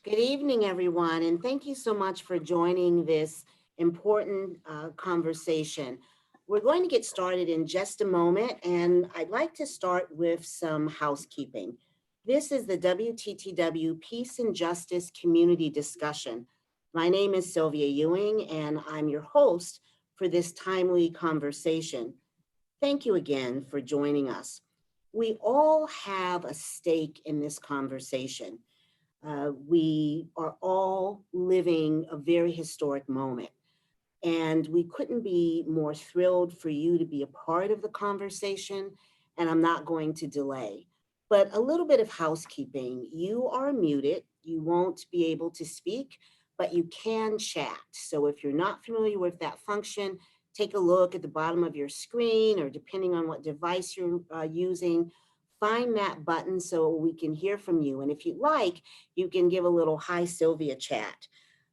Good evening, everyone, and thank you so much for joining this important conversation. We're going to get started in just a moment, and I'd like to start with some housekeeping. This is the WTTW Peace and Justice Community Discussion. My name is Sylvia Ewing, and I'm your host for this timely conversation. Thank you again for joining us. We all have a stake in this conversation. We are all living a very historic moment, and we couldn't be more thrilled for you to be a part of the conversation, and I'm not going to delay. But a little bit of housekeeping. You are muted. You won't be able to speak, but you can chat. So if you're not familiar with that function, take a look at the bottom of your screen, or depending on what device you're using, find that button so we can hear from you. And if you'd like, you can give a little "Hi Sylvia" chat.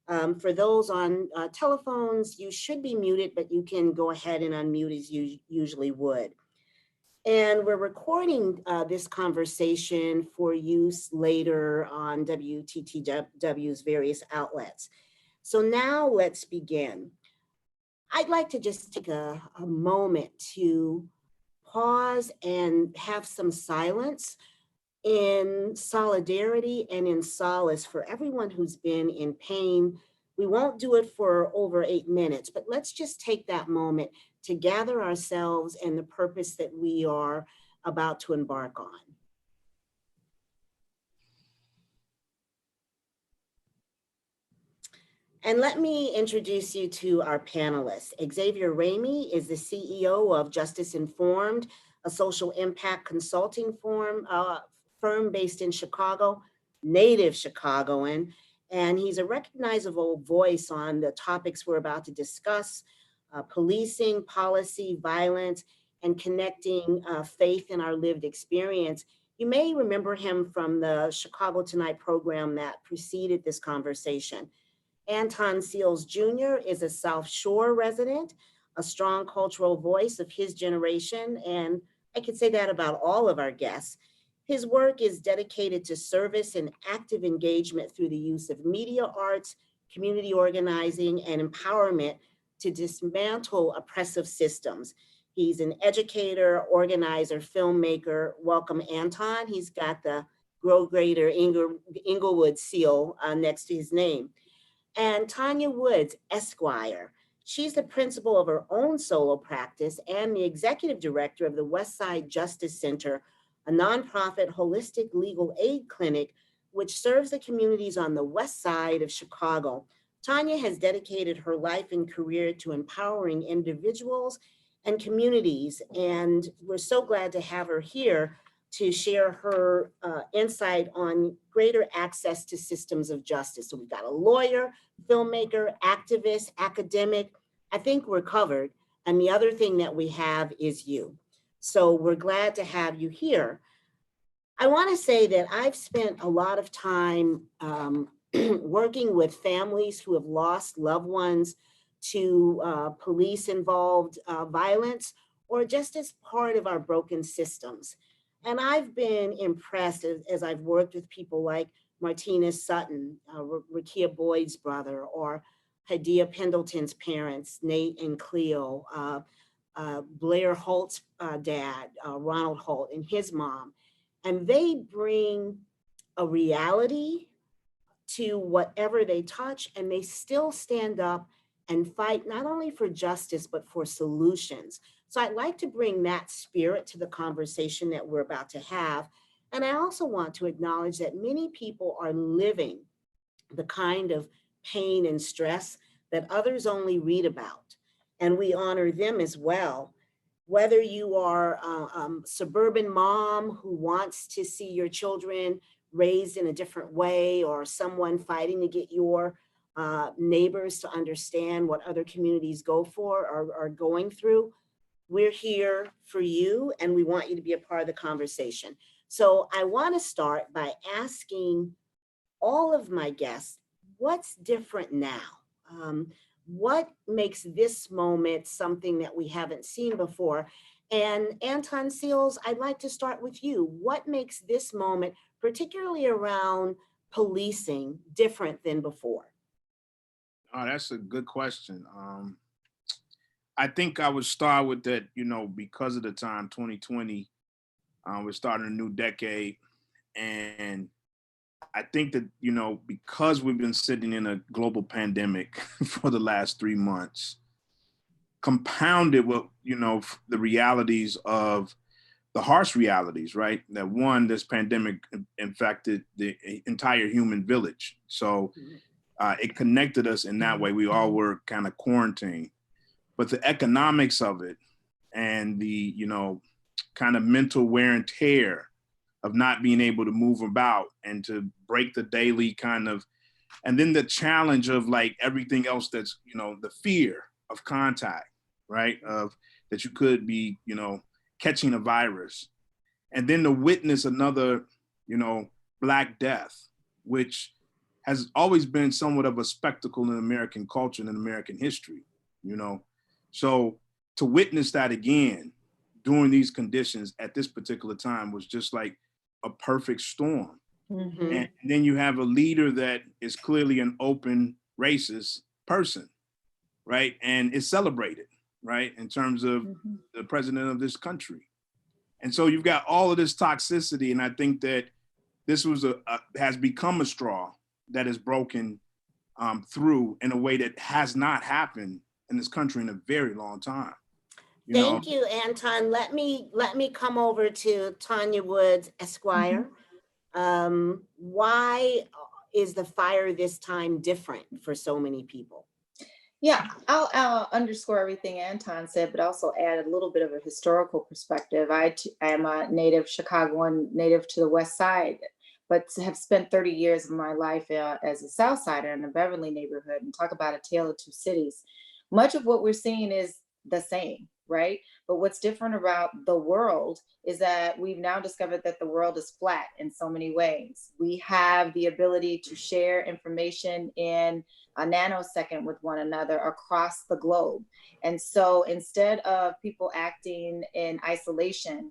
For those on telephones, you should be muted, but you can go ahead and unmute as you usually would. And we're recording this conversation for use later on WTTW's various outlets. So now let's begin. I'd like to just take a moment to pause and have some silence in solidarity and in solace for everyone who's been in pain. We won't do it for over 8 minutes, but let's just take that moment to gather ourselves and the purpose that we are about to embark on. And let me introduce you to our panelists. Xavier Ramey is the CEO of Justice Informed, a social impact consulting firm based in Chicago, native Chicagoan, and he's a recognizable voice on the topics we're about to discuss: policing, policy, violence, and connecting faith in our lived experience. You may remember him from the Chicago Tonight program that preceded this conversation. Anton Seals Jr. is a South Shore resident, a strong cultural voice of his generation, and I could say that about all of our guests. His work is dedicated to service and active engagement through the use of media arts, community organizing, and empowerment to dismantle oppressive systems. He's an educator, organizer, filmmaker. Welcome, Anton. He's got the Grow Greater Englewood seal next to his name. And Tanya Woods, Esquire. She's the principal of her own solo practice and the executive director of the Westside Justice Center, a nonprofit holistic legal aid clinic which serves the communities on the west side of Chicago. Tanya has dedicated her life and career to empowering individuals and communities, and we're so glad to have her here to share her insight on greater access to systems of justice. So we've got a lawyer, filmmaker, activist, academic. I think we're covered. And the other thing that we have is you. So we're glad to have you here. I want to say that I've spent a lot of time working with families who have lost loved ones to police-involved violence, or just as part of our broken systems. And I've been impressed as I've worked with people like Martinez Sutton, Rakia Boyd's brother, or Hadia Pendleton's parents, Nate and Cleo, Blair Holt's dad, Ronald Holt, and his mom. And they bring a reality to whatever they touch, and they still stand up and fight not only for justice, but for solutions. So I'd like to bring that spirit to the conversation that we're about to have. And I also want to acknowledge that many people are living the kind of pain and stress that others only read about. And we honor them as well. Whether you are a suburban mom who wants to see your children raised in a different way, or someone fighting to get your neighbors to understand what other communities go for or are going through, we're here for you, and we want you to be a part of the conversation. So I want to start by asking all of my guests, what's different now? What makes this moment something that we haven't seen before? And Anton Seals, I'd like to start with you. What makes this moment, particularly around policing different than before? Oh, that's a good question. I think I would start with that, because of the time 2020, we're starting a new decade. And I think that, because we've been sitting in a global pandemic for the last 3 months, compounded with, the realities of the harsh realities, right? That one, this pandemic infected the entire human village. So it connected us in that way. We all were kind of quarantined, but the economics of it and the, kind of mental wear and tear of not being able to move about and to break the daily kind of, and then the challenge of like everything else that's, the fear of contact, right? Of that you could be, catching a virus. And then to witness another, Black Death, which has always been somewhat of a spectacle in American culture and in American history, So to witness that again during these conditions at this particular time was just like a perfect storm. Mm-hmm. And then you have a leader that is clearly an open racist person, right? And is celebrated, right? In terms of the president of this country. And so you've got all of this toxicity. And I think that this was has become a straw that is broken through in a way that has not happened in this country in a very long time. Thank you, Anton. Let me come over to Tanya Woods, Esquire. Why is the fire this time different for so many people? Yeah, I'll underscore everything Anton said, but also add a little bit of a historical perspective. I am a native Chicagoan, native to the West Side, but have spent 30 years of my life as a South Sider in the Beverly neighborhood, and talk about a tale of two cities. Much of what we're seeing is the same, right? But what's different about the world is that we've now discovered that the world is flat in so many ways. We have the ability to share information in a nanosecond with one another across the globe. And so instead of people acting in isolation,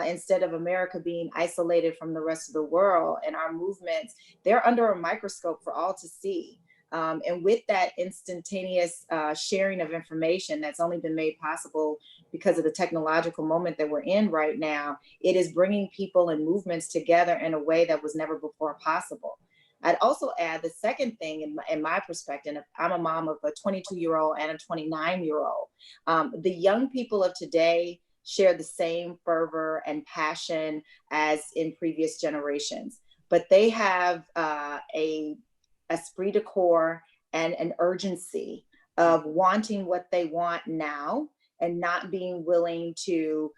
instead of America being isolated from the rest of the world and our movements, they're under a microscope for all to see. And with that instantaneous sharing of information that's only been made possible because of the technological moment that we're in right now, it is bringing people and movements together in a way that was never before possible. I'd also add the second thing in my perspective. I'm a mom of a 22-year-old and a 29-year-old. The young people of today share the same fervor and passion as in previous generations, but they have a esprit de corps and an urgency of wanting what they want now and not being willing to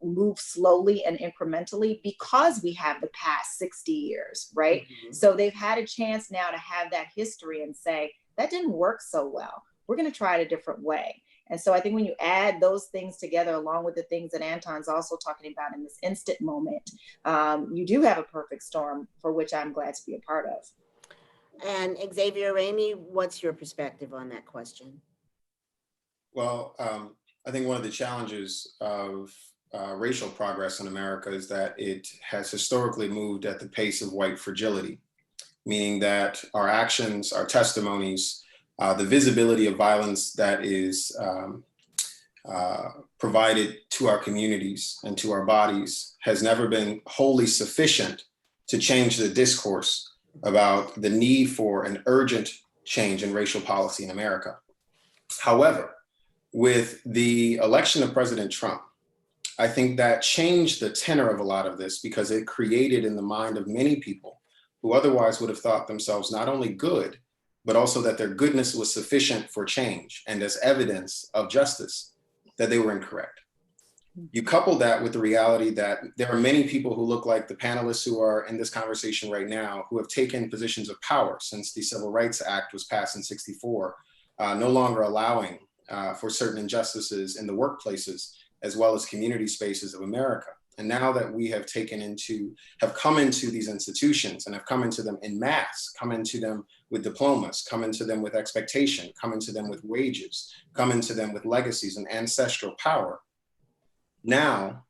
move slowly and incrementally because we have the past 60 years, right? So they've had a chance now to have that history and say, that didn't work so well. We're going to try it a different way. And so I think when you add those things together, along with the things that Anton's also talking about in this instant moment, you do have a perfect storm for which I'm glad to be a part of. And Xavier Ramey, what's your perspective on that question? Well, I think one of the challenges of racial progress in America is that it has historically moved at the pace of white fragility, meaning that our actions, our testimonies, the visibility of violence that is provided to our communities and to our bodies has never been wholly sufficient to change the discourse about the need for an urgent change in racial policy in America. However, with the election of President Trump, I think that changed the tenor of a lot of this because it created in the mind of many people who otherwise would have thought themselves not only good, but also that their goodness was sufficient for change and as evidence of justice, that they were incorrect. You couple that with the reality that there are many people who look like the panelists who are in this conversation right now, who have taken positions of power since the Civil Rights Act was passed in '64, no longer allowing for certain injustices in the workplaces, as well as community spaces of America. And now that we have come into these institutions and have come into them en masse, come into them with diplomas, come into them with expectation, come into them with wages, come into them with legacies and ancestral power. Now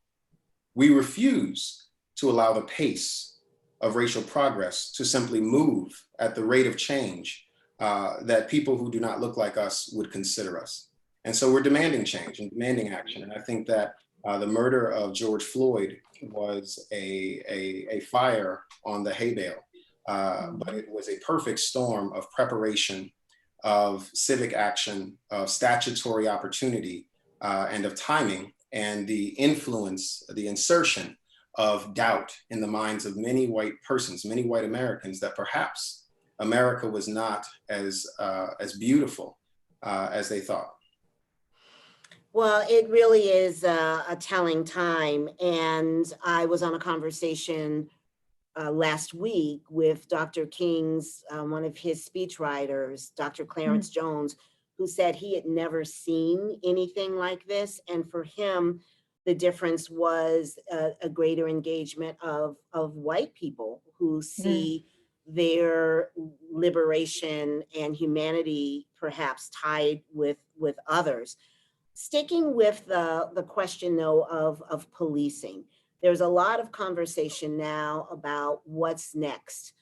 we refuse to allow the pace of racial progress to simply move at the rate of change that people who do not look like us would consider us. And so we're demanding change and demanding action. And I think that the murder of George Floyd was a fire on the hay bale, but it was a perfect storm of preparation, of civic action, of statutory opportunity, and of timing, and the influence, the insertion of doubt in the minds of many white persons, many white Americans, that perhaps America was not as beautiful as they thought. Well, it really is a telling time. And I was on a conversation last week with Dr. King's, one of his speechwriters, Dr. Clarence Jones, who said he had never seen anything like this. And for him, the difference was a greater engagement of white people who see their liberation and humanity perhaps tied with others. Sticking with the question though of policing, there's a lot of conversation now about what's next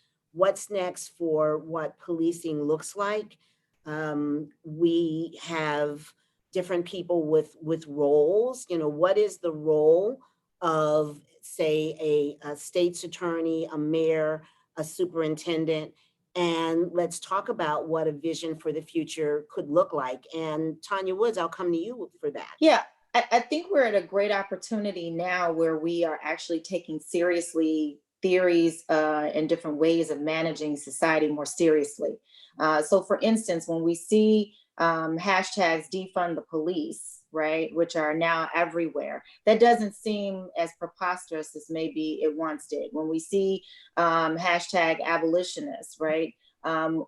for what policing looks like. We have different people with roles. You know, what is the role of, say, a state's attorney, a mayor, a superintendent? And let's talk about what a vision for the future could look like. And Tanya Woods, I'll come to you for that. Yeah, I think we're at a great opportunity now where we are actually taking seriously theories and different ways of managing society more seriously. So for instance, when we see hashtags defund the police, right, which are now everywhere, that doesn't seem as preposterous as maybe it once did. When we see hashtag abolitionists, right,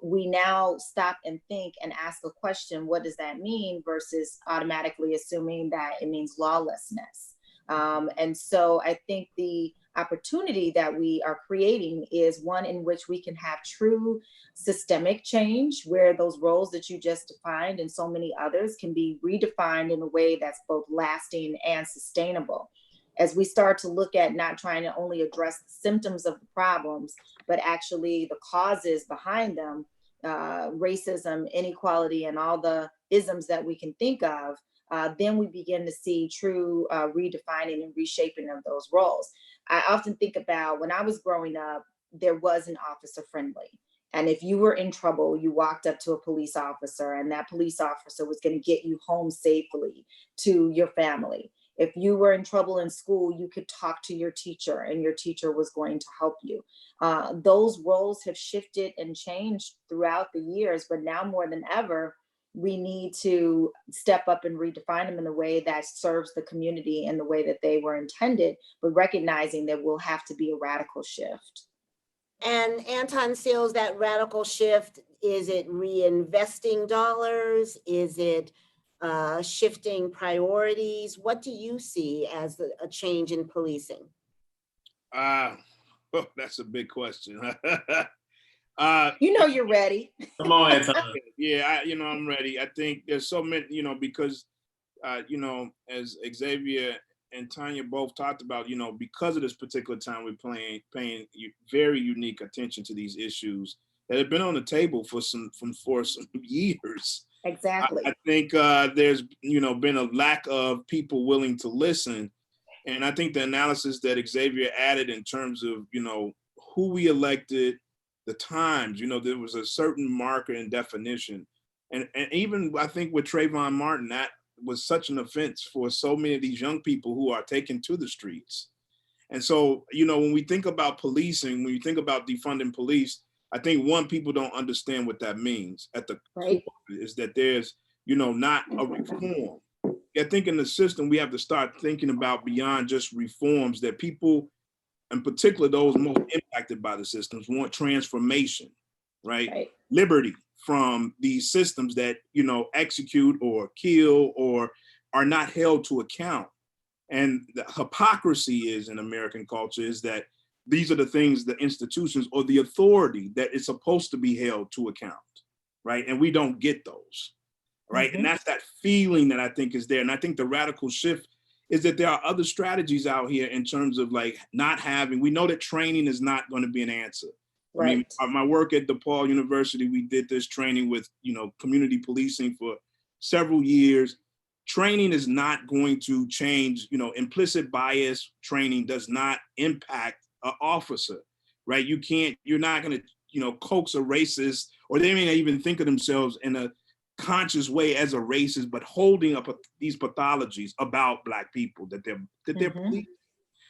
we now stop and think and ask a question, what does that mean, versus automatically assuming that it means lawlessness. And so I think the opportunity that we are creating is one in which we can have true systemic change, where those roles that you just defined and so many others can be redefined in a way that's both lasting and sustainable. As we start to look at not trying to only address the symptoms of the problems, but actually the causes behind them, racism, inequality, and all the isms that we can think of, then we begin to see true redefining and reshaping of those roles. I often think about when I was growing up, there was an officer friendly. And if you were in trouble, you walked up to a police officer, and that police officer was going to get you home safely to your family. If you were in trouble in school, you could talk to your teacher, and your teacher was going to help you. Those roles have shifted and changed throughout the years, but now more than ever, we need to step up and redefine them in a way that serves the community in the way that they were intended, but recognizing that will have to be a radical shift. And Anton Seals, that radical shift, is it reinvesting dollars? Is it shifting priorities? What do you see as a change in policing? That's a big question. You know you're ready. Come on, Anton. Yeah, I'm ready. I think there's so many, because, as Xavier and Tanya both talked about, because of this particular time, we're paying very unique attention to these issues that have been on the table for some years. Exactly. I think there's, been a lack of people willing to listen. And I think the analysis that Xavier added in terms of, who we elected, the times, there was a certain marker and definition. And even I think with Trayvon Martin, that was such an offense for so many of these young people who are taken to the streets. And so, when we think about policing, when you think about defunding police, I think people don't understand what that means at the core is that there's, not a reform. I think in the system, we have to start thinking about beyond just reforms, that people, in particular, those most impacted by the systems, want transformation, right? Liberty from these systems that, execute or kill or are not held to account. And the hypocrisy is in American culture is that these are the things, the institutions or the authority that is supposed to be held to account, right? And we don't get those, right? And that's that feeling that I think is there. And I think the radical shift is that there are other strategies out here in terms of like not having, we know that training is not going to be an answer. I mean, my work at DePaul University, we did this training with, community policing for several years. Training is not going to change, implicit bias training does not impact an officer, right? You're not going to, coax a racist, or they may not even think of themselves in a conscious way as a racist, but holding up these pathologies about Black people that they're policing.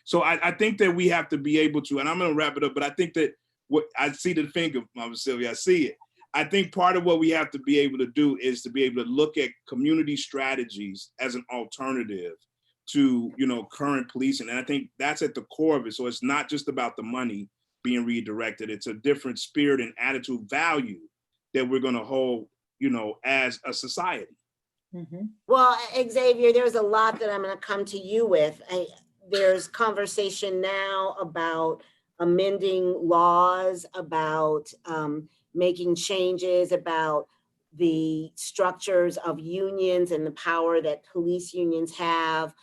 So I think that we have to be able to, and I'm going to wrap it up, but I think that what I see the finger, Mama Sylvia, I see it. I think part of what we have to be able to do is to be able to look at community strategies as an alternative to, current policing. And I think that's at the core of it. So it's not just about the money being redirected. It's a different spirit and attitude value that we're going to hold, as a society. Well, Xavier, there's a lot that I'm going to come to you with. There's conversation now about amending laws, about making changes, about the structures of unions and the power that police unions have.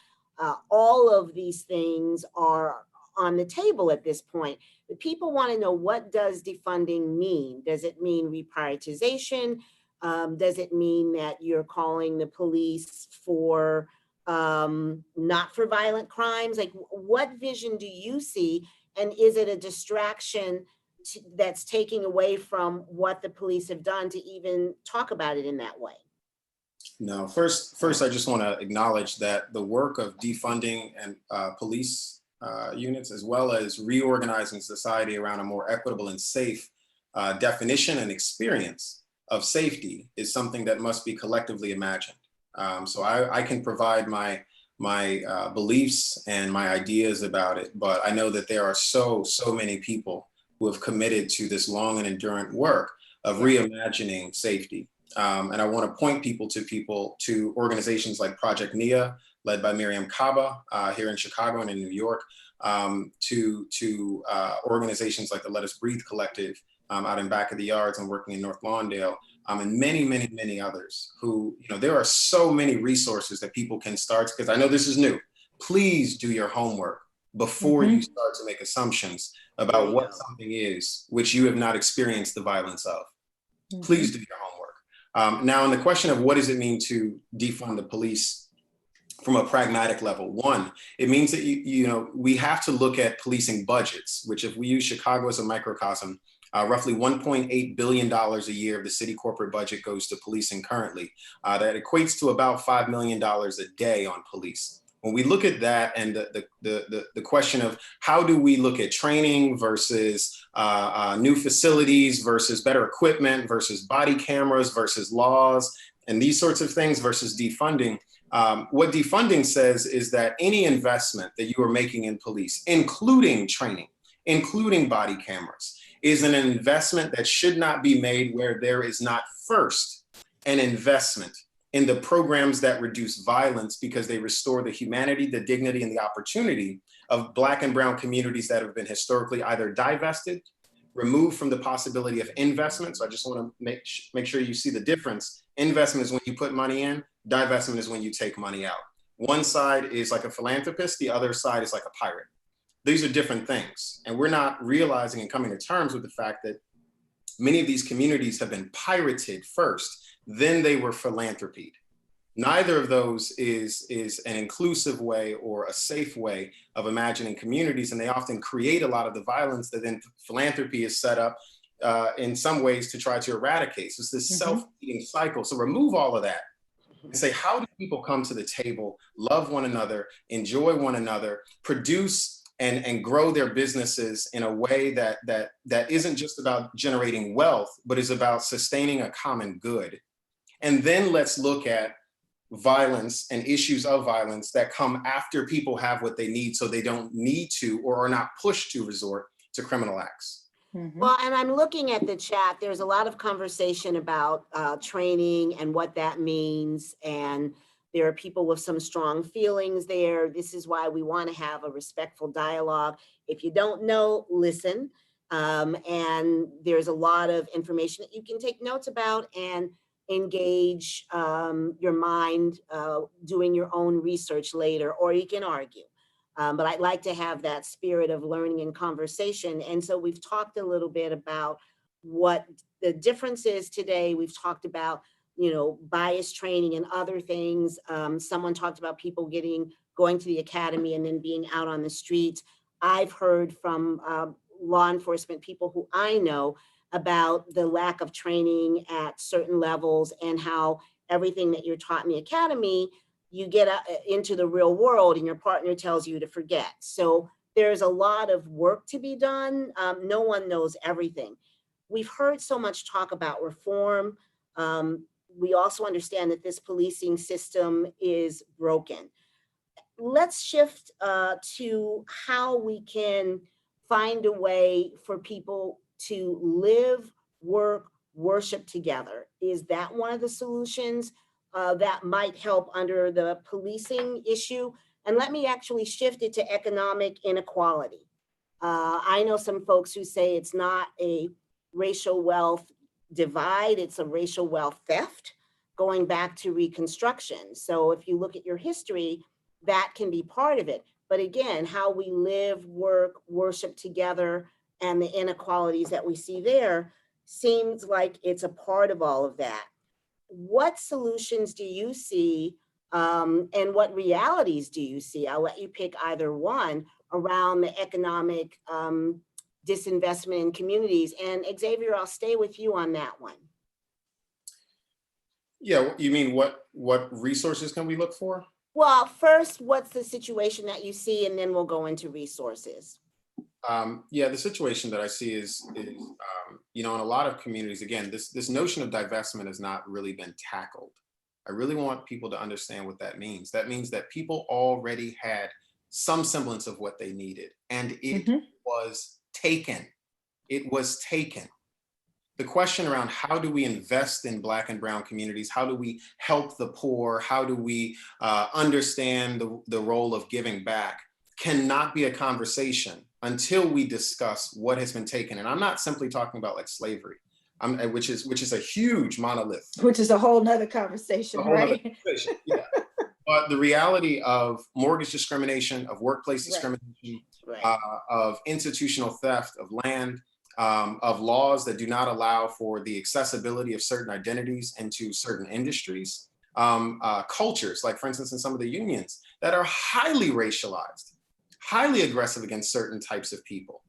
All of these things are on the table at this point. The people want to know, what does defunding mean? Does it mean reprioritization? Does it mean that you're calling the police for not for violent crimes? Like, what vision do you see? And is it a distraction that's taking away from what the police have done to even talk about it in that way? No, first, I just want to acknowledge that the work of defunding and police units, as well as reorganizing society around a more equitable and safe definition and experience of safety, is something that must be collectively imagined. So I can provide my beliefs and my ideas about it, but I know that there are so many people who have committed to this long and enduring work of reimagining safety. And I want to point people to organizations like Project NIA, led by Miriam Kaba here in Chicago and in New York, to organizations like the Let Us Breathe Collective out in Back of the Yards and working in North Lawndale, and many others who, there are so many resources that people can start, because I know this is new. Please do your homework before you start to make assumptions about what something is which you have not experienced the violence of. Please do your homework. Now, on the question of what does it mean to defund the police from a pragmatic level, one, it means that we have to look at policing budgets, which, if we use Chicago as a microcosm, roughly $1.8 billion a year of the city corporate budget goes to policing currently. That equates to about $5 million a day on police. When we look at that, and the question of how do we look at training versus new facilities versus better equipment versus body cameras versus laws and these sorts of things versus defunding, what defunding says is that any investment that you are making in police, including training, including body cameras, is an investment that should not be made where there is not first an investment in the programs that reduce violence, because they restore the humanity, the dignity, and the opportunity of Black and brown communities that have been historically either divested, removed from the possibility of investment. So I just want to make sure you see the difference. Investment is when you put money in, divestment is when you take money out. One side is like a philanthropist, the other side is like a pirate. These are different things. And we're not realizing and coming to terms with the fact that many of these communities have been pirated first, then they were philanthropied. Neither of those is an inclusive way or a safe way of imagining communities, and they often create a lot of the violence that then philanthropy is set up in some ways to try to eradicate. So it's this self-feeding cycle. So remove all of that and say, how do people come to the table, love one another, enjoy one another, produce and grow their businesses in a way that isn't just about generating wealth, but is about sustaining a common good. And then let's look at violence and issues of violence that come after people have what they need, so they don't need to or are not pushed to resort to criminal acts. Well, and I'm looking at the chat. There's a lot of conversation about training and what that means. And there are people with some strong feelings there. This is why we want to have a respectful dialogue. If you don't know, listen. And there's a lot of information that you can take notes about and engage your mind doing your own research later, or you can argue. But I'd like to have that spirit of learning and conversation. And so we've talked a little bit about what the difference is today. We've talked about, bias training and other things. Someone talked about people going to the academy and then being out on the streets. I've heard from law enforcement people who I know about the lack of training at certain levels, and how everything that you're taught in the academy, you get into the real world and your partner tells you to forget. So there's a lot of work to be done. No one knows everything. We've heard so much talk about reform. We also understand that this policing system is broken. Let's shift to how we can find a way for people to live, work, worship together. Is that one of the solutions that might help under the policing issue? And let me actually shift it to economic inequality. I know some folks who say it's not a racial wealth divide, it's a racial wealth theft, going back to Reconstruction. So if you look at your history, that can be part of it. But again, how we live, work, worship together, and the inequalities that we see there seems like it's a part of all of that. What solutions do you see, and what realities do you see? I'll let you pick either one around the economic disinvestment in communities. And Xavier, I'll stay with you on that one. Yeah, you mean what resources can we look for? Well, first, what's the situation that you see, and then we'll go into resources. Yeah, the situation that I see is in a lot of communities, again, this notion of divestment has not really been tackled. I really want people to understand what that means. That means that people already had some semblance of what they needed, and it was taken. It was taken. The question around how do we invest in Black and Brown communities? How do we help the poor? How do we understand the role of giving back cannot be a conversation until we discuss what has been taken. And I'm not simply talking about like slavery, which is a huge monolith. Which is a whole nother conversation, right? Conversation, yeah. But the reality of mortgage discrimination, of workplace discrimination, of institutional theft of land, of laws that do not allow for the accessibility of certain identities into certain industries, cultures, like for instance, in some of the unions that are highly racialized, highly aggressive against certain types of people,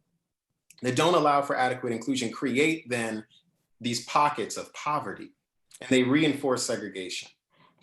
that don't allow for adequate inclusion, create then these pockets of poverty, and they reinforce segregation.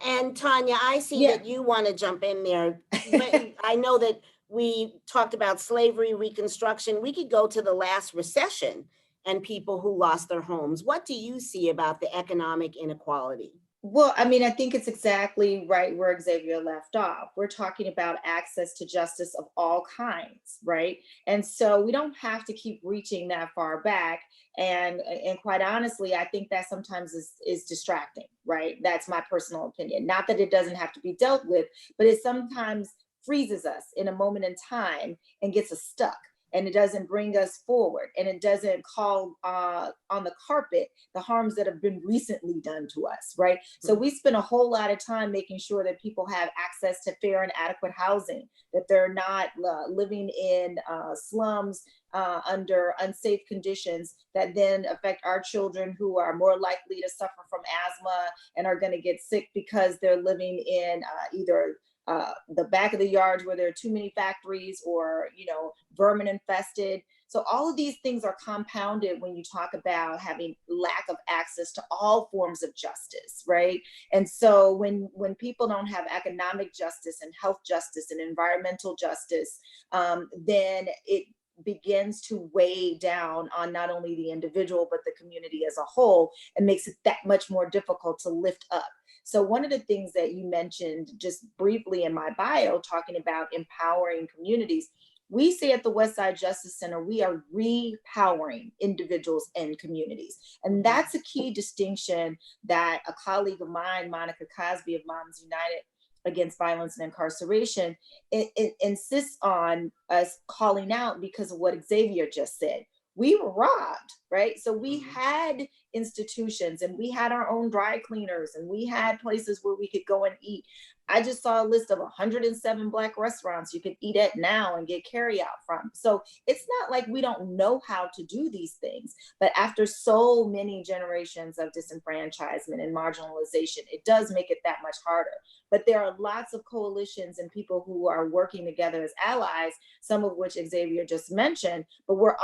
And Tanya, I see that you want to jump in there. I know that we talked about slavery, Reconstruction. We could go to the last recession and people who lost their homes. What do you see about the economic inequality? Well, I mean, I think it's exactly right where Xavier left off. We're talking about access to justice of all kinds, right? And so we don't have to keep reaching that far back. And quite honestly, I think that sometimes is distracting, right? That's my personal opinion. Not that it doesn't have to be dealt with, but it sometimes freezes us in a moment in time and gets us stuck. And it doesn't bring us forward, and it doesn't call on the carpet the harms that have been recently done to us, right? So we spend a whole lot of time making sure that people have access to fair and adequate housing, that they're not living in slums under unsafe conditions that then affect our children, who are more likely to suffer from asthma and are going to get sick because they're living in either the back of the yards where there are too many factories, or, vermin infested. So all of these things are compounded when you talk about having lack of access to all forms of justice, right? And so when people don't have economic justice and health justice and environmental justice, then it begins to weigh down on not only the individual, but the community as a whole, and makes it that much more difficult to lift up. So one of the things that you mentioned just briefly in my bio, talking about empowering communities, we say at the Westside Justice Center, we are repowering individuals and communities. And that's a key distinction that a colleague of mine, Monica Cosby of Moms United Against Violence and Incarceration, it insists on us calling out because of what Xavier just said. We were robbed, right? So we had institutions, and we had our own dry cleaners, and we had places where we could go and eat. I just saw a list of 107 Black restaurants you could eat at now and get carry out from. So it's not like we don't know how to do these things, but after so many generations of disenfranchisement and marginalization, it does make it that much harder. But there are lots of coalitions and people who are working together as allies, some of which Xavier just mentioned, but you're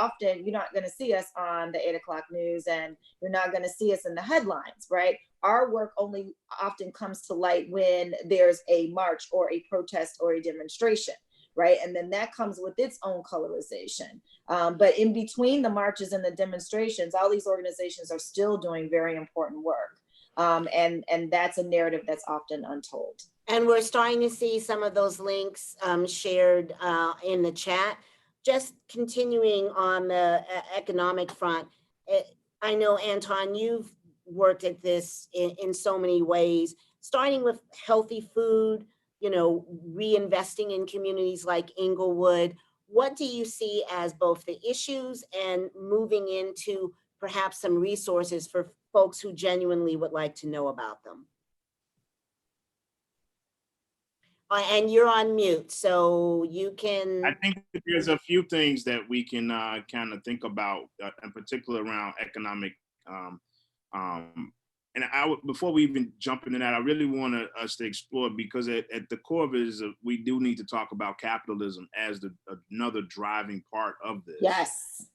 not going to see us on the 8 o'clock news, and you're not going to see us in the headlines, right? Our work only often comes to light when there's a march or a protest or a demonstration, right? And then that comes with its own colorization. But in between the marches and the demonstrations, all these organizations are still doing very important work. And that's a narrative that's often untold. And we're starting to see some of those links shared in the chat. Just continuing on the economic front, I know, Anton, you've worked at this in so many ways, starting with healthy food, reinvesting in communities like Englewood. What do you see as both the issues and moving into perhaps some resources for folks who genuinely would like to know about them? And you're on mute, so you can. I think that there's a few things that we can kind of think about, in particular around economic. And before we even jump into that, I really want us to explore, because at the core of it is we do need to talk about capitalism as another driving part of this. Yes.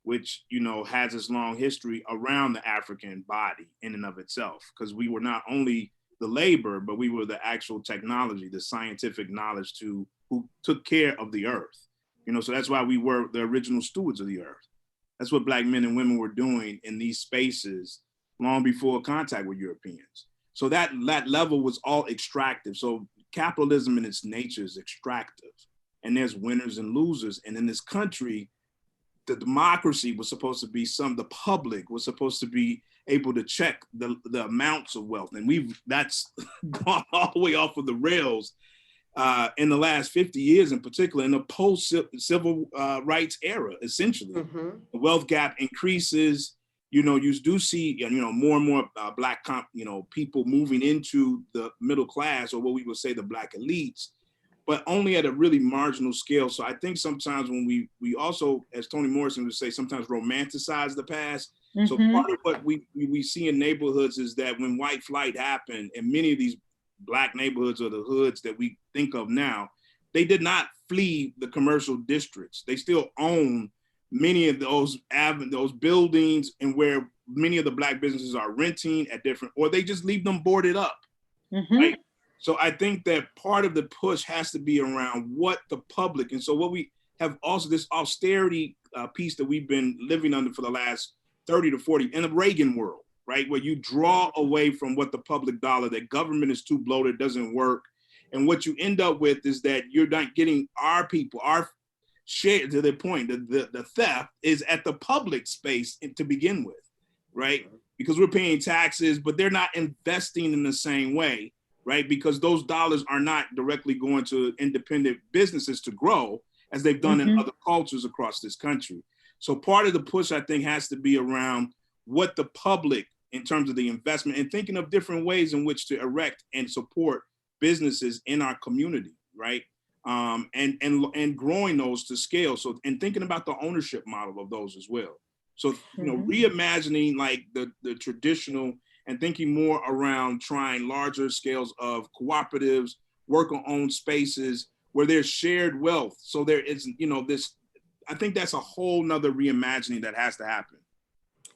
Which, has this long history around the African body in and of itself, because we were not only the labor, but we were the actual technology, the scientific knowledge who took care of the earth. So that's why we were the original stewards of the earth. That's what Black men and women were doing in these spaces long before contact with Europeans. So that level was all extractive. So capitalism in its nature is extractive, and there's winners and losers. And in this country, the democracy was supposed to be the public was supposed to be able to check the amounts of wealth. And that's gone all the way off of the rails in the last 50 years, in particular, in the post-civil rights era, essentially. Mm-hmm. The wealth gap increases. You do see, more and more Black, people moving into the middle class, or what we would say the Black elites, but only at a really marginal scale. So I think sometimes when we also, as Toni Morrison would say, sometimes romanticize the past. Mm-hmm. So part of what we see in neighborhoods is that when white flight happened, and many of these Black neighborhoods or the hoods that we think of now, they did not flee the commercial districts. They still own many of those buildings, and where many of the Black businesses are renting at or they just leave them boarded up. Mm-hmm. Right? So I think that part of the push has to be around what the public, and so what we have also this austerity piece that we've been living under for the last 30 to 40 in the Reagan world, right? Where you draw away from what the public dollar, that government is too bloated, doesn't work. And what you end up with is that you're not getting our people, our share, to the point that the theft is at the public space to begin with, right? Because we're paying taxes, but they're not investing in the same way, right? Because those dollars are not directly going to independent businesses to grow as they've done in other cultures across this country. So part of the push, I think, has to be around what the public, in terms of the investment, and thinking of different ways in which to erect and support businesses in our community, right? And growing those to scale. So, and thinking about the ownership model of those as well. So, reimagining like the traditional, and thinking more around trying larger scales of cooperatives, worker-owned spaces where there's shared wealth. So there is, this, I think that's a whole nother reimagining that has to happen.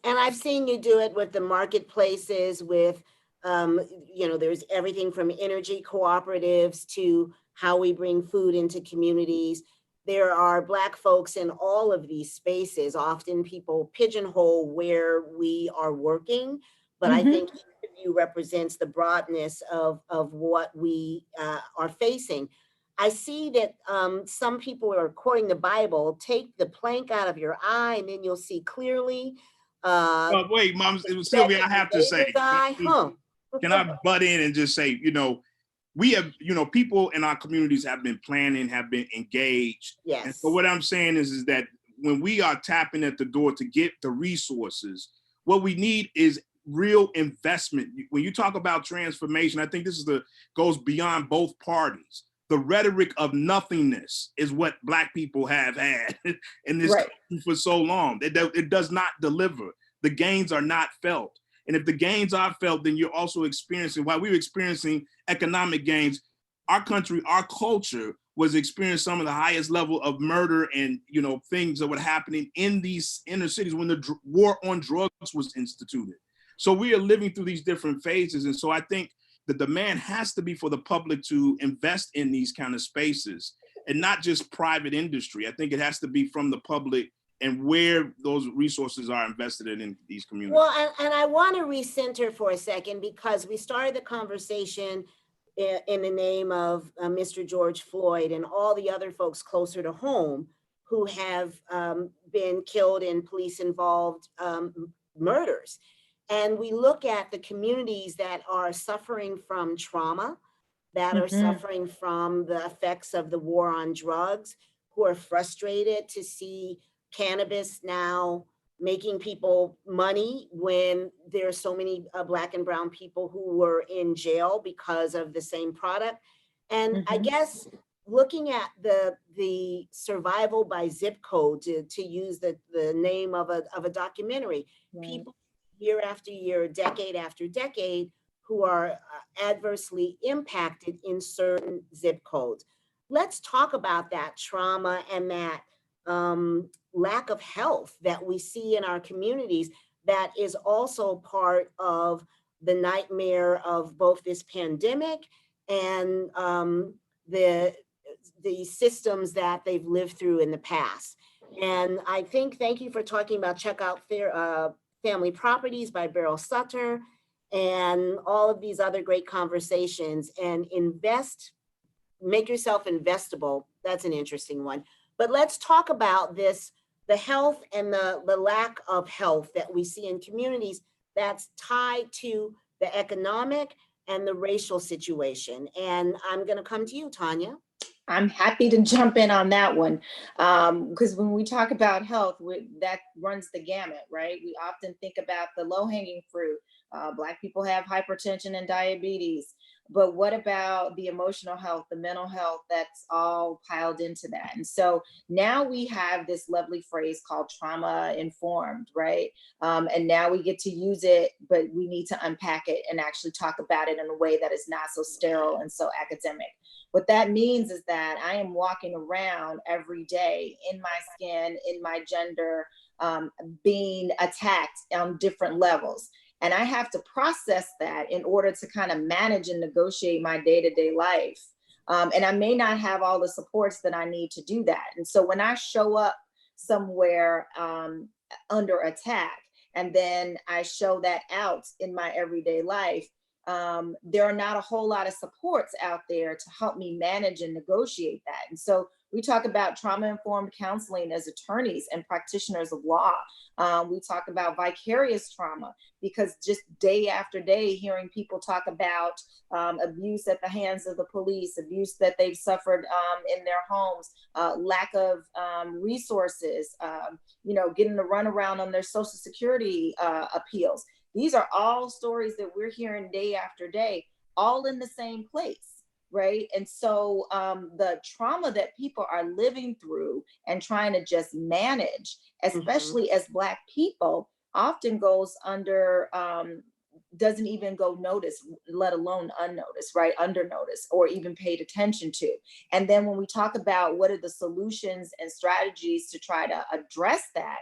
And I've seen you do it with the marketplaces, with, there's everything from energy cooperatives to how we bring food into communities. There are Black folks in all of these spaces. Often people pigeonhole where we are working, but I think each of you represents the broadness of what we are facing. I see that some people are quoting the Bible, take the plank out of your eye and then you'll see clearly. Wait, Mom, Sylvia, I have to say, can I butt in and just say, we have, people in our communities have been planning, have been engaged. Yes. And so what I'm saying is that when we are tapping at the door to get the resources, What we need is real investment. When you talk about transformation, I think this goes beyond both parties. The rhetoric of nothingness is what Black people have had in this country for so long. It does not deliver. The gains are not felt. And if the gains are felt, then you're also experiencing, while we're experiencing economic gains, our country, our culture was experiencing some of the highest level of murder and, you know, things that were happening in these inner cities when the war on drugs was instituted. So we are living through these different phases. And so I think the demand has to be for the public to invest in these kind of spaces and not just private industry. I think it has to be from the public and where those resources are invested in these communities. Well, and I want to recenter for a second, because we started the conversation in the name of Mr. George Floyd and all the other folks closer to home who have been killed in police-involved murders. And we look at the communities that are suffering from trauma, that are suffering from the effects of the war on drugs, who are frustrated to see cannabis now making people money when there are so many Black and brown people who were in jail because of the same product. And I guess looking at the survival by zip code, to use the name of a documentary, people year after year, decade after decade, who are adversely impacted in certain zip codes. Let's talk about that trauma and that lack of health that we see in our communities that is also part of the nightmare of both this pandemic and the systems that they've lived through in the past. And I think, thank you for talking about Check Out Family Properties by Beryl Sutter and all of these other great conversations. And make yourself investable. That's an interesting one. But let's talk about this, the health and the lack of health that we see in communities that's tied to the economic and the racial situation. And I'm going to come to you, Tanya. I'm happy to jump in on that one, because when we talk about health, that runs the gamut, right? We often think about the low-hanging fruit. Black people have hypertension and diabetes, but what about the emotional health, the mental health that's all piled into that? And so now we have this lovely phrase called trauma informed, right? And now we get to use it, but we need to unpack it and actually talk about it in a way that is not so sterile and so academic. What that means is that I am walking around every day in my skin, in my gender, being attacked on different levels. And I have to process that in order to kind of manage and negotiate my day-to-day life. And I may not have all the supports that I need to do that. And so when I show up somewhere under attack, and then I show that out in my everyday life, there are not a whole lot of supports out there to help me manage and negotiate that. And so we talk about trauma-informed counseling as attorneys and practitioners of law. We talk about vicarious trauma, because just day after day, hearing people talk about abuse at the hands of the police, abuse that they've suffered in their homes, lack of resources, getting the runaround on their Social Security appeals. These are all stories that we're hearing day after day, all in the same place, right? And so the trauma that people are living through and trying to just manage, especially as Black people, often goes under, doesn't even go noticed, let alone unnoticed, right? Under notice or even paid attention to. And then when we talk about what are the solutions and strategies to try to address that,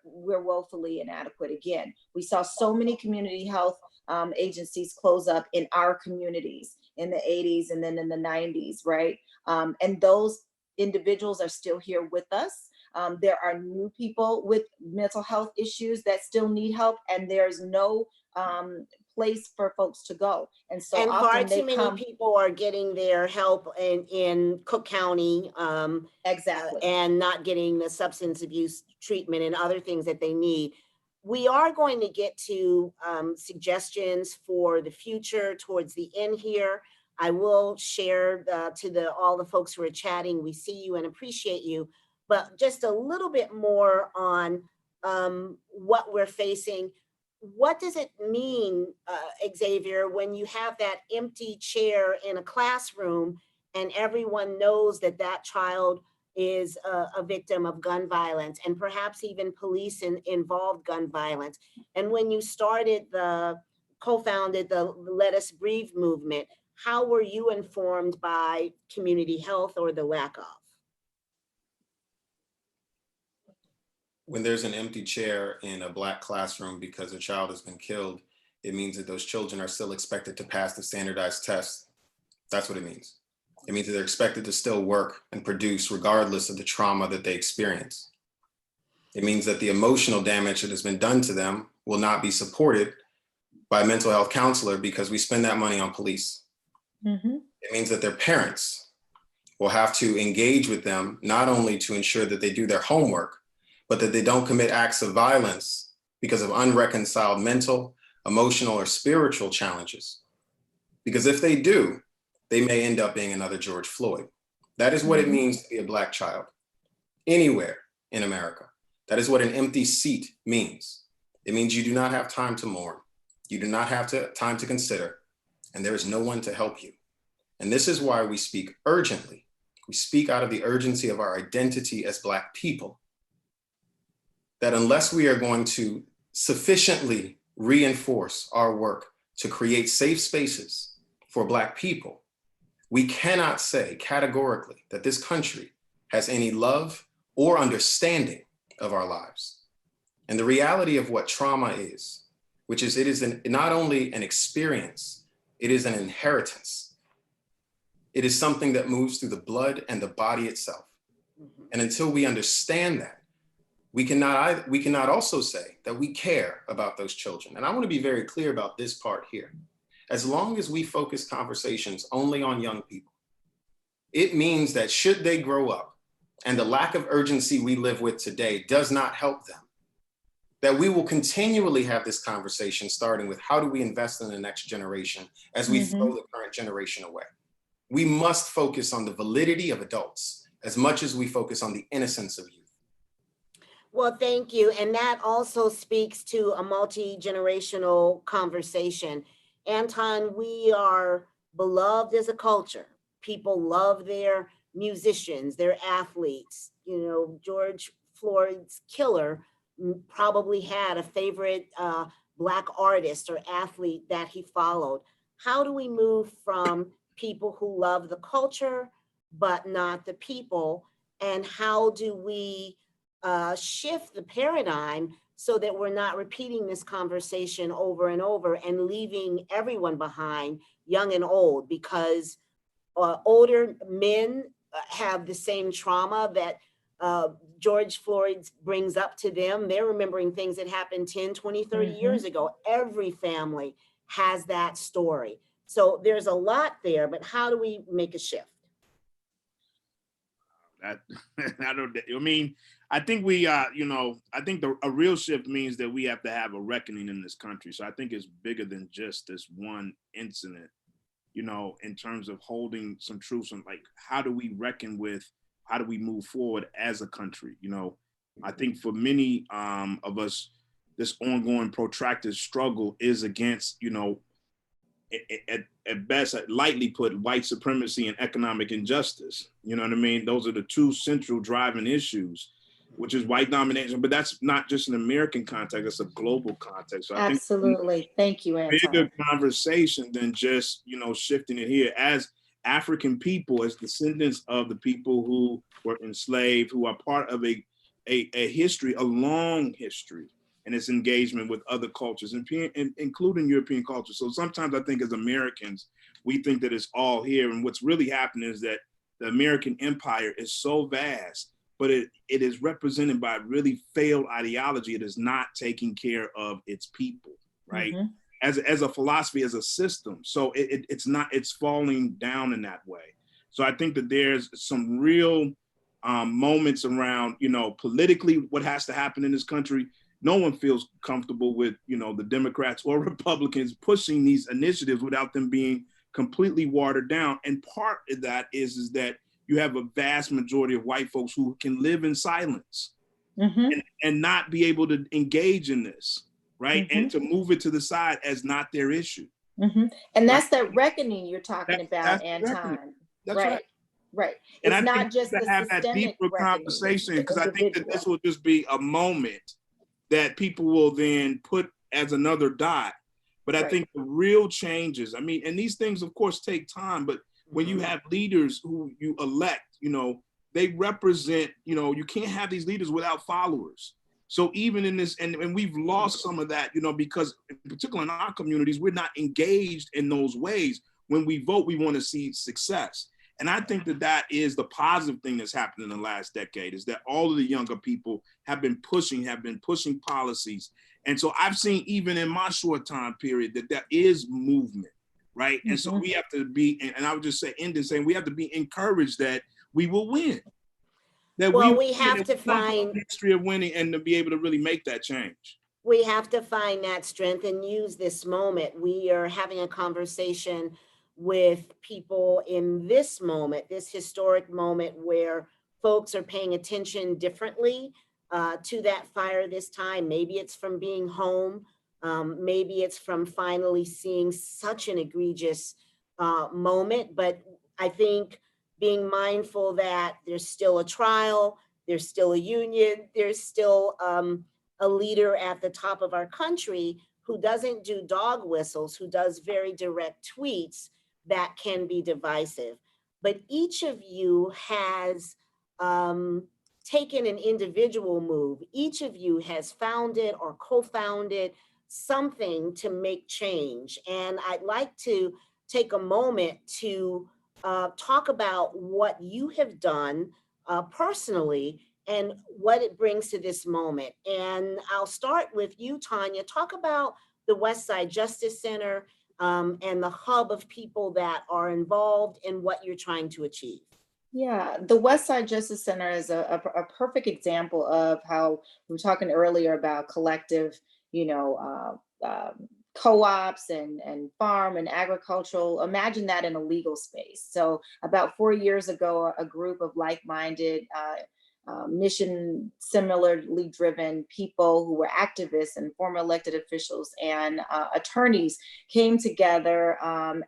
we're woefully inadequate again. We saw so many community health agencies close up in our communities in the 80s and then in the 90s, right? And those individuals are still here with us. There are new people with mental health issues that still need help, and there's no place for folks to go. And so and often far too many people are getting their help in Cook County. Exactly. And not getting the substance abuse treatment and other things that they need. We are going to get to suggestions for the future towards the end here. I will share to all the folks who are chatting. We see you and appreciate you, but just a little bit more on what we're facing. what does it mean, Xavier, when you have that empty chair in a classroom and everyone knows that that child is a victim of gun violence and perhaps even police involved gun violence? And when you co-founded the Let Us Breathe movement, how were you informed by community health or the lack of? When there's an empty chair in a Black classroom because a child has been killed, it means that those children are still expected to pass the standardized test. That's what it means. It means that they're expected to still work and produce regardless of the trauma that they experience. It means that the emotional damage that has been done to them will not be supported by a mental health counselor because we spend that money on police. It means that their parents will have to engage with them, not only to ensure that they do their homework, but that they don't commit acts of violence because of unreconciled mental, emotional, or spiritual challenges. Because if they do, they may end up being another George Floyd. That is what it means to be a Black child anywhere in America. That is what an empty seat means. It means you do not have time to mourn. You do not have time to consider, and there is no one to help you. And this is why we speak urgently. We speak out of the urgency of our identity as Black people. That unless we are going to sufficiently reinforce our work to create safe spaces for Black people, we cannot say categorically that this country has any love or understanding of our lives. And the reality of what trauma is, which is it is not only an experience, it is an inheritance. It is something that moves through the blood and the body itself. And until we understand that, we cannot also say that we care about those children. And I want to be very clear about this part here. As long as we focus conversations only on young people, it means that should they grow up and the lack of urgency we live with today does not help them, that we will continually have this conversation starting with how do we invest in the next generation as we throw the current generation away. We must focus on the validity of adults as much as we focus on the innocence of youth. Well, thank you. And that also speaks to a multi-generational conversation. Anton, we are beloved as a culture. People love their musicians, their athletes. You know, George Floyd's killer probably had a favorite Black artist or athlete that he followed. How do we move from people who love the culture but not the people? And how do we shift the paradigm so that we're not repeating this conversation over and over and leaving everyone behind, young and old, because older men have the same trauma that George Floyd brings up to them. They're remembering things that happened 10, 20, 30 years ago. Every family has that story. So there's a lot there, but how do we make a shift? I think we, I think a real shift means that we have to have a reckoning in this country. So I think it's bigger than just this one incident, in terms of holding some truths and like, how do we reckon with, how do we move forward as a country? I think for many of us, this ongoing protracted struggle is against, at best, lightly put, white supremacy and economic injustice. You know what I mean? Those are the two central driving issues, which is white domination. But that's not just an American context, it's a global context. So Absolutely. Thank you, Anton. Bigger conversation than just, shifting it here. As African people, as descendants of the people who were enslaved, who are part of a history, a long history, and its engagement with other cultures, including European cultures. So sometimes I think as Americans, we think that it's all here. And what's really happening is that the American empire is so vast, but it is represented by really failed ideology. It is not taking care of its people, right? As a philosophy, as a system. So it's falling down in that way. So I think that there's some real moments around, politically, what has to happen in this country. No one feels comfortable with, the Democrats or Republicans pushing these initiatives without them being completely watered down. And part of that is that you have a vast majority of white folks who can live in silence and not be able to engage in this. right? And to move it to the side as not their issue. And that's that reckoning you're talking about, That's Anton. That's right. Right. And It's I not think just to the have that systemic deeper reckoning, conversation, the because I think that individual. this will just be a moment that people will then put as another dot. But I think the real changes, I mean, and these things, of course, take time, but when you have leaders who you elect, you know, they represent, you know, you can't have these leaders without followers. So even in this, and we've lost some of that, you know, because in particular in our communities, we're not engaged in those ways. When we vote, we want to see success. And I think that that is the positive thing that's happened in the last decade, is that all of the younger people have been pushing policies. And so I've seen, even in my short time period, that there is movement, right? And so we have to be, and I would just say, end in saying, we have to be encouraged that we will win. That we have to find history of winning and to be able to really make that change. We have to find that strength and use this moment. We are having a conversation with people in this moment, this historic moment where folks are paying attention differently to that fire this time. Maybe it's from being home. Maybe it's from finally seeing such an egregious moment. But I think being mindful that there's still a trial, there's still a union, there's still a leader at the top of our country who doesn't do dog whistles, who does very direct tweets that can be divisive. But each of you has taken an individual move. Each of you has founded or co-founded something to make change. And I'd like to take a moment to talk about what you have done personally and what it brings to this moment. And I'll start with you, Tanya. Talk about the Westside Justice Center and the hub of people that are involved in what you're trying to achieve. Yeah, the Westside Justice Center is a perfect example of how we were talking earlier about collective, you know, co-ops and farm and agricultural. Imagine that in a legal space. So about 4 years ago, a group of like-minded, mission similarly driven people who were activists and former elected officials and attorneys came together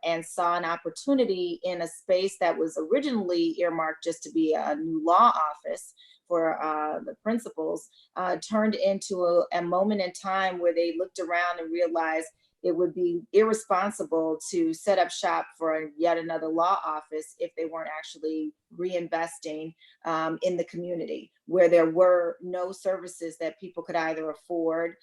and saw an opportunity in a space that was originally earmarked just to be a new law office for the principals, turned into a moment in time where they looked around and realized it would be irresponsible to set up shop for yet another law office if they weren't actually reinvesting in the community, where there were no services that people could either afford,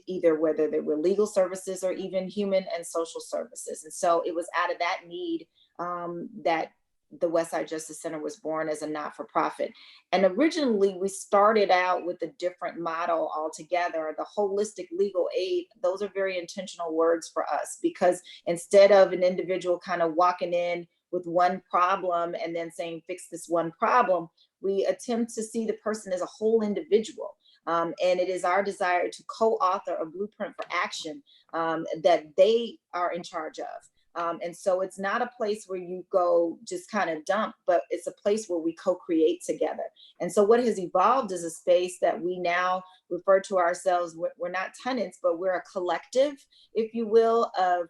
either whether they were legal services or even human and social services. And so it was out of that need that the Westside Justice Center was born as a not-for-profit. And originally we started out with a different model altogether, the holistic legal aid. Those are very intentional words for us, because instead of an individual kind of walking in with one problem and then saying, fix this one problem, we attempt to see the person as a whole individual. And it is our desire to co-author a blueprint for action that they are in charge of. And so it's not a place where you go just kind of dump, but it's a place where we co-create together. And so what has evolved is a space that we now refer to ourselves, we're not tenants, but we're a collective, if you will, of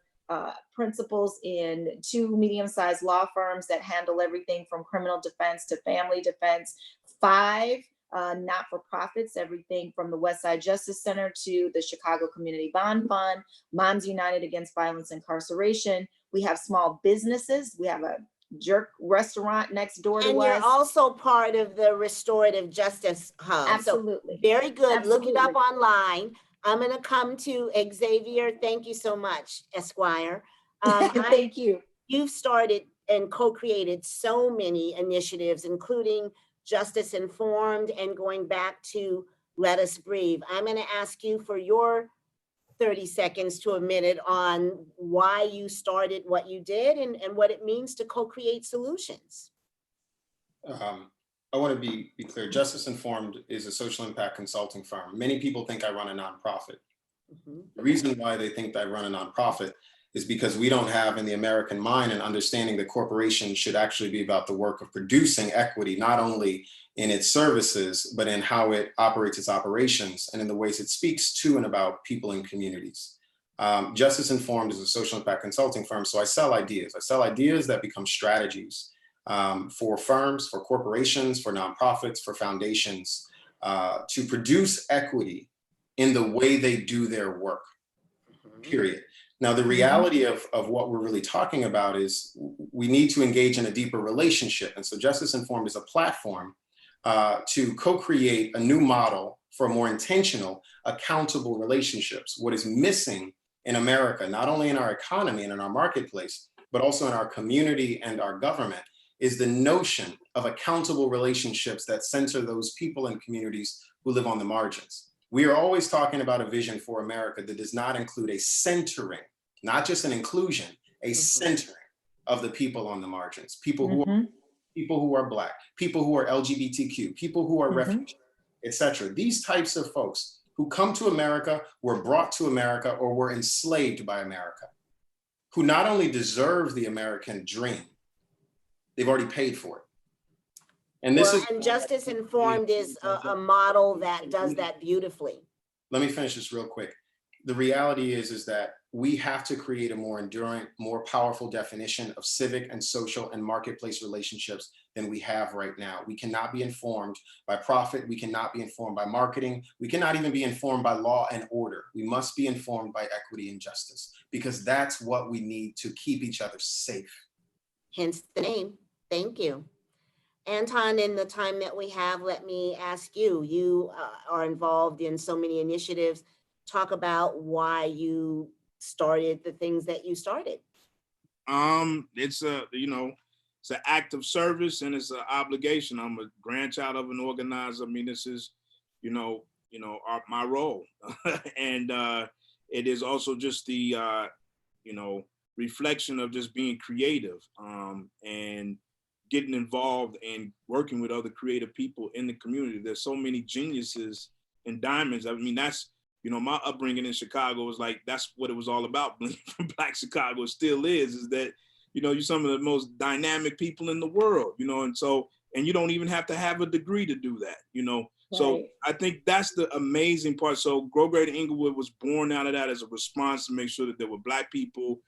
principals in 2 medium-sized law firms that handle everything from criminal defense to family defense, 5 not-for-profits, everything from the Westside Justice Center to the Chicago Community Bond Fund, Moms United Against Violence and Incarceration. We have small businesses. We have a jerk restaurant next door to us. And you're also part of the Restorative Justice Hub. Absolutely. So very good. Absolutely. Look it up online. I'm going to come to Xavier. Thank you so much, Esquire. Thank you. You've started and co-created so many initiatives, including Justice Informed and going back to Let Us Breathe. I'm going to ask you for your 30 seconds to a minute on why you started what you did and what it means to co-create solutions. I want to be clear. Justice Informed is a social impact consulting firm. Many people think I run a nonprofit. The reason why they think I run a nonprofit is because we don't have in the American mind an understanding that corporations should actually be about the work of producing equity, not only in its services, but in how it operates its operations and in the ways it speaks to and about people and communities. Justice Informed is a social impact consulting firm, so I sell ideas. I sell ideas that become strategies for firms, for corporations, for nonprofits, for foundations, to produce equity in the way they do their work, period. Now, the reality of what we're really talking about is we need to engage in a deeper relationship. And so Justice Informed is a platform to co-create a new model for more intentional, accountable relationships. What is missing in America, not only in our economy and in our marketplace, but also in our community and our government, is the notion of accountable relationships that center those people and communities who live on the margins. We are always talking about a vision for America that does not include a centering, not just an inclusion, a centering of the people on the margins, people who are Black, people who are LGBTQ, people who are refugees, etc. These types of folks who come to America, were brought to America, or were enslaved by America, who not only deserve the American dream, they've already paid for it. And this and Justice Informed is a model that does that beautifully. Let me finish this real quick. The reality is that we have to create a more enduring, more powerful definition of civic and social and marketplace relationships than we have right now. We cannot be informed by profit. We cannot be informed by marketing. We cannot even be informed by law and order. We must be informed by equity and justice, because that's what we need to keep each other safe. Hence the name. Thank you. Anton, in the time that we have, let me ask you, you are involved in so many initiatives. Talk about why you started the things that you started. It's it's an act of service and it's an obligation. I'm a grandchild of an organizer. I mean, this is, my role. And it is also just the, reflection of just being creative and getting involved and working with other creative people in the community. There's so many geniuses and diamonds. I mean, that's, my upbringing in Chicago was like, that's what it was all about. From Black Chicago, it still is that, you're some of the most dynamic people in the world, and you don't even have to have a degree to do that, Right. So I think that's the amazing part. So Grow Greater Englewood was born out of that as a response to make sure that there were Black people,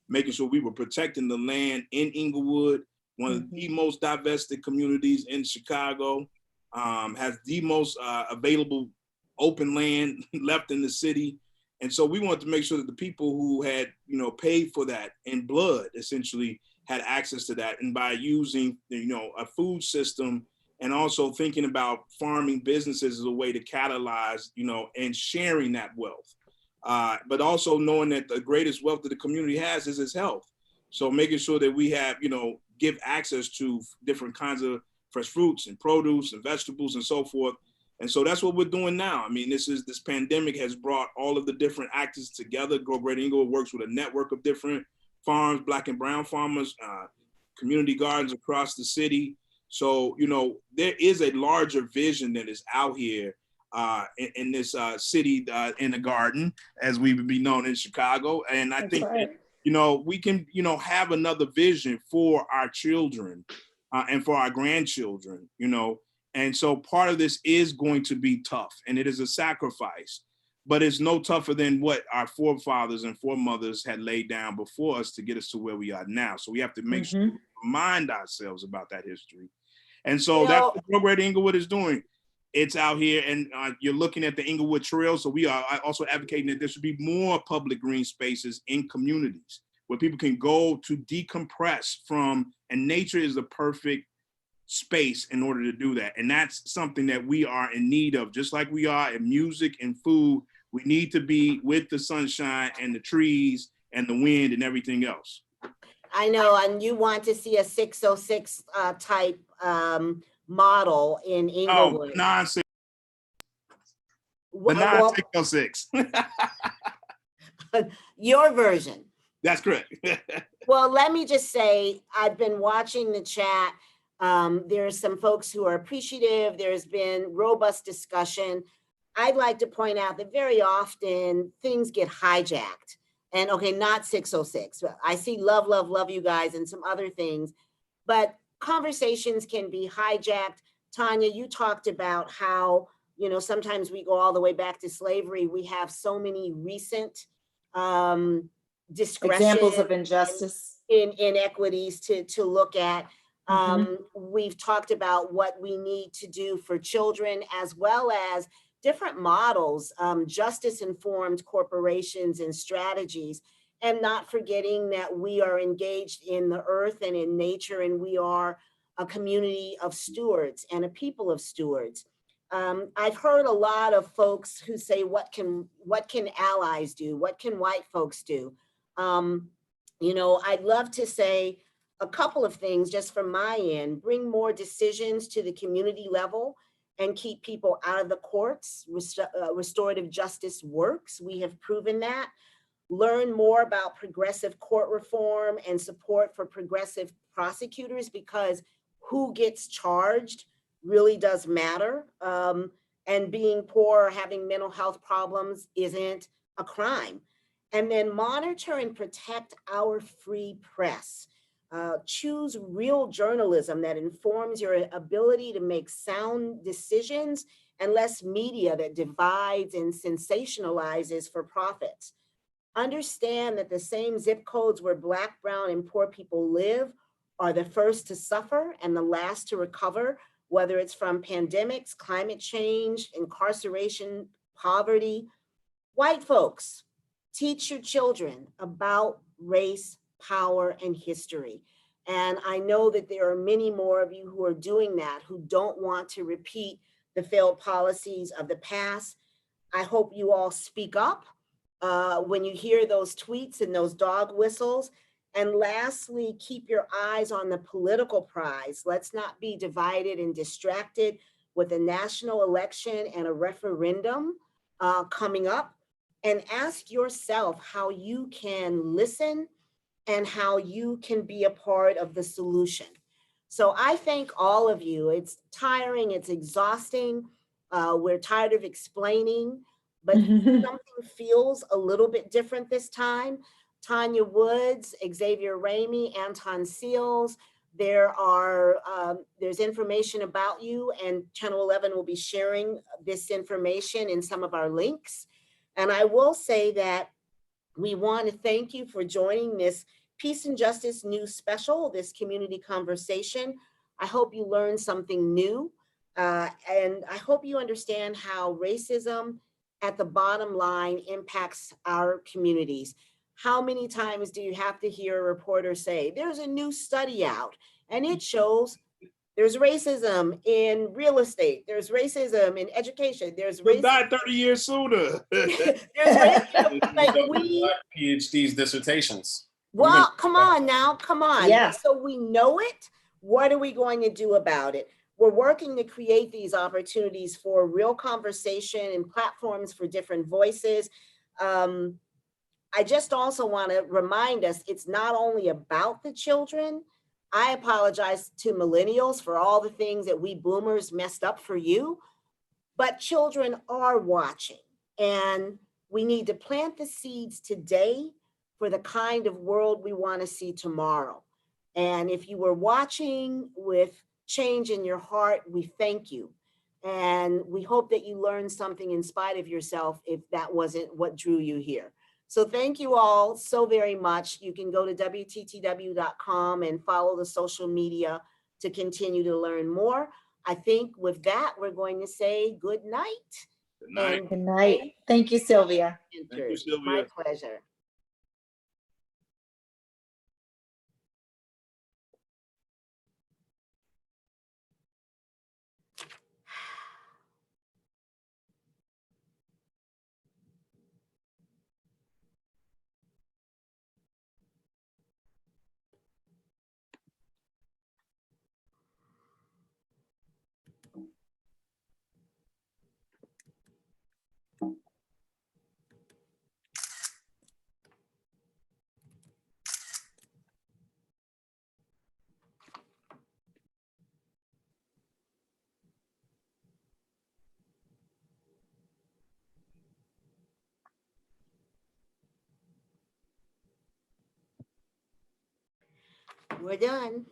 making sure we were protecting the land in Englewood, one of the most divested communities in Chicago, has the most available open land left in the city. And so we wanted to make sure that the people who had, paid for that in blood, essentially, had access to that. And by using, a food system and also thinking about farming businesses as a way to catalyze, and sharing that wealth. But also knowing that the greatest wealth that the community has is its health. So making sure that we have, give access to different kinds of fresh fruits and produce and vegetables and so forth. And so that's what we're doing now. I mean, this pandemic has brought all of the different actors together. Grow Greater Englewood works with a network of different farms, Black and brown farmers, community gardens across the city. So, there is a larger vision that is out here in this city in the garden, as we would be known in Chicago. And I think, we can, have another vision for our children and for our grandchildren, And so part of this is going to be tough, and it is a sacrifice, but it's no tougher than what our forefathers and foremothers had laid down before us to get us to where we are now. So we have to make sure we remind ourselves about that history. And so that's what Grow Greater Englewood is doing. It's out here, and you're looking at the Englewood Trail. So we are also advocating that there should be more public green spaces in communities where people can go to decompress from, and nature is the perfect space in order to do that. And that's something that we are in need of, just like we are in music and food. We need to be with the sunshine and the trees and the wind and everything else. I know, and you want to see a 606 type model in Englewood. Oh, nonsense. The 9606. Your version. That's correct. Well, let me just say, I've been watching the chat. There's some folks who are appreciative. There's been robust discussion. I'd like to point out that very often things get hijacked And okay, not 606. I see love, love, love you guys and some other things, but conversations can be hijacked. Tanya, you talked about how, you know, sometimes we go all the way back to slavery. We have so many recent discretion, examples of injustice, in inequities to look at. We've talked about what we need to do for children, as well as different models, justice-informed corporations and strategies, and not forgetting that we are engaged in the earth and in nature, and we are a community of stewards and a people of stewards. I've heard a lot of folks who say, what can allies do? What can white folks do? You know, I'd love to say a couple of things just from my end: bring more decisions to the community level and keep people out of the courts. Restorative justice works. We have proven that. Learn more about progressive court reform and support for progressive prosecutors, because who gets charged really does matter. And being poor or having mental health problems isn't a crime. And then monitor and protect our free press. Choose real journalism that informs your ability to make sound decisions, and less media that divides and sensationalizes for profits. Understand that the same zip codes where Black, brown, and poor people live are the first to suffer and the last to recover, whether it's from pandemics, climate change, incarceration, poverty. White folks, teach your children about race, power, and history. And I know that there are many more of you who are doing that, who don't want to repeat the failed policies of the past. I hope you all speak up when you hear those tweets and those dog whistles. And lastly, keep your eyes on the political prize. Let's not be divided and distracted with a national election and a referendum coming up. And ask yourself how you can listen and how you can be a part of the solution. So I thank all of you. It's tiring, it's exhausting. We're tired of explaining, but something feels a little bit different this time. Tanya Woods, Xavier Ramey, Anton Seals, there's information about you, and Channel 11 will be sharing this information in some of our links. And I will say that we want to thank you for joining this Peace and Justice News Special, this community conversation. I hope you learned something new, and I hope you understand how racism at the bottom line impacts our communities. How many times do you have to hear a reporter say, there's a new study out and it shows there's racism in real estate, there's racism in education, there's We'll racism. die 30 years sooner. There's racism. Like PhD's dissertations. well, come on now, come on. Yeah. So we know it. What are we going to do about it? We're working to create these opportunities for real conversation and platforms for different voices. I just also want to remind us, it's not only about the children. I apologize to millennials for all the things that we boomers messed up for you, but children are watching, and we need to plant the seeds today for the kind of world we want to see tomorrow. And if you were watching with change in your heart, we thank you. And we hope that you learned something in spite of yourself if that wasn't what drew you here. So thank you all so very much. You can go to wttw.com and follow the social media to continue to learn more. I think with that, we're going to say good night. Good night. And Good night. Thank you, Sylvia. Thank you, Sylvia. My pleasure. We're done.